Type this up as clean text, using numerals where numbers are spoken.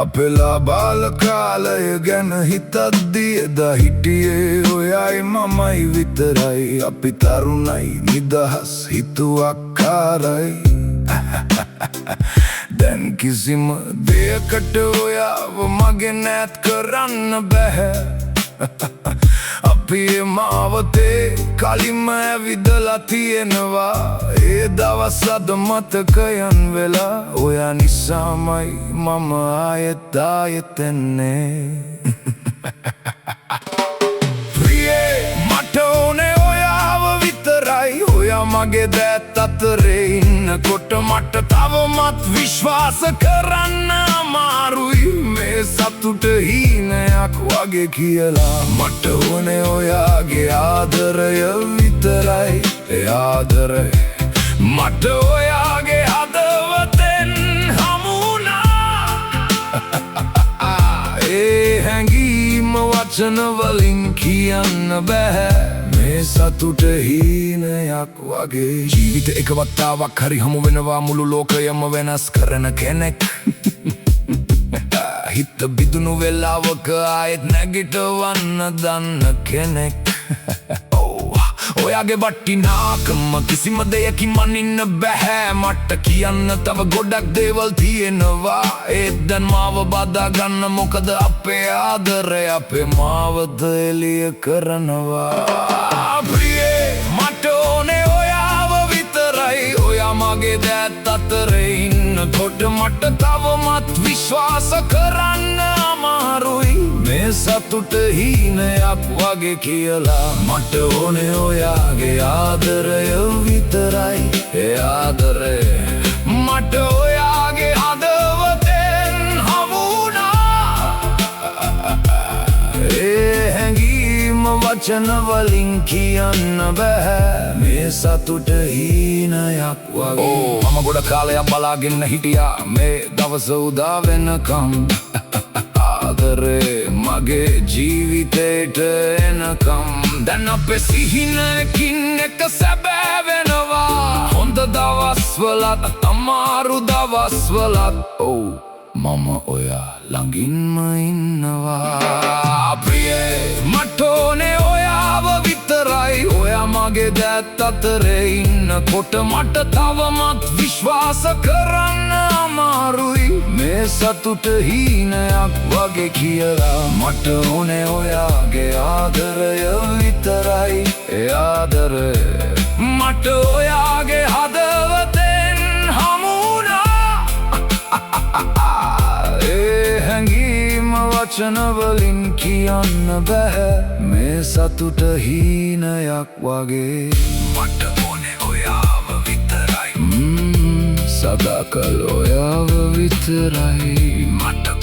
අපෙලා බාල කාලය ගැන හිතද්දී එදා හිටියේ ඔයයි මමයි විතරයි. අපි තරුණයි නිදහස් හිතුවක්කාරයි. දැන් කිසිම දෙයකට ඔයාව මගේ නෑත් කරන්න බැහැ. අපි මාවතේ කලින්ම ඇවිදලා තියෙනවා. ඒ දවස් අද මතකයන් වෙලා. ඔයා නිසාමයි මම ආයෙත් එන්නේ. ප්‍රියේ මට ඕනේ ඔයාව විතරයි. ඔයා මගේ දෑත් අතරේ ඉන්නකොට මට තවමත් විශ්වාස කරන්න අමාරුයි. මේ සතුට හීනයක් වගේ කියලා. මට ඕනේ ඔයාගේ ආදරය විතරයි. ඒ ආදරය මට ඔයාගේ හදවතෙන් හමුුණා. ඒ හැඟීම වචන වලින් කියන්න බැහැ. මේ සතුට හීනයක් වගේ. ජීවිත එක වතාවක් හරි හමු වෙනවා. මුළු ලෝකයම වෙනස් කරන කෙනෙක්. හිත බිදුණු වෙලාවක ආයෙත් නැගිටවන්න දන්න කෙනෙක්. ඔයාගේ වටිනාකම කිසිම දෙයකින් මනින්න බැහැ. මට කියන්න තව ගොඩක් දේවල් තියෙනවා. ඒත් දැන් මාව බදා ගන්න මොකද අපේ ආදරය අපේ මාවත එළිය කරනවා. ප්‍රියේ මට ඕනේ ඔයාව විතරයි. ඔයා මගේ දෑත් අතරේ ඉන්නකොට මට තවමත් විශ්වාස කරන්න අමාරුයි. මේ සතුට හීනයක් වගේ කියලා. මට ඕනේ ඔයාගේ ආදරය විතරයි. ඒ ආදරය මට ඔයාගේ හදවතෙන් හමුුණා. ඒ හැඟීම වචන වලින් කියන්න බැහැ. මේ සතුට හීනයක් වගේ. මම ගොඩ කාලයක් බලාගෙන හිටියා මේ දවස උදා වෙනකම්. ආදරේ මගේ ජීවිතේට එනකම්. දැන් අපේ සිහිනකින් එක සැබෑ වෙනවා. හොඳ දවස්වලත් අමාරු දවස්වලත්. මම ඔයා ළඟින්ම ඉන්නවා. ප්‍රියේ මට ඕනේ ඔයාව විතරයි. ඔයා මගේ දෑත් අතරේ ඉන්නකොට මට තවමත් විශ්වාස කරන්න අමාරුයි. මේ සතුට හීනයක් වගේ කියලා. මට ඕනේ ඔයාගේ ආදරය විතරයි. ඒ ආදරය මට ඔයාගේ හදවතෙන් හමුුණා. ඒ හැඟීම වචන වලින් කියන්න බැහැ. මේ සතුට හීනයක් වගේ. මට ඕනේ ඔයාව විතරයි. සදාකල් ඔයාව විතරයි. මට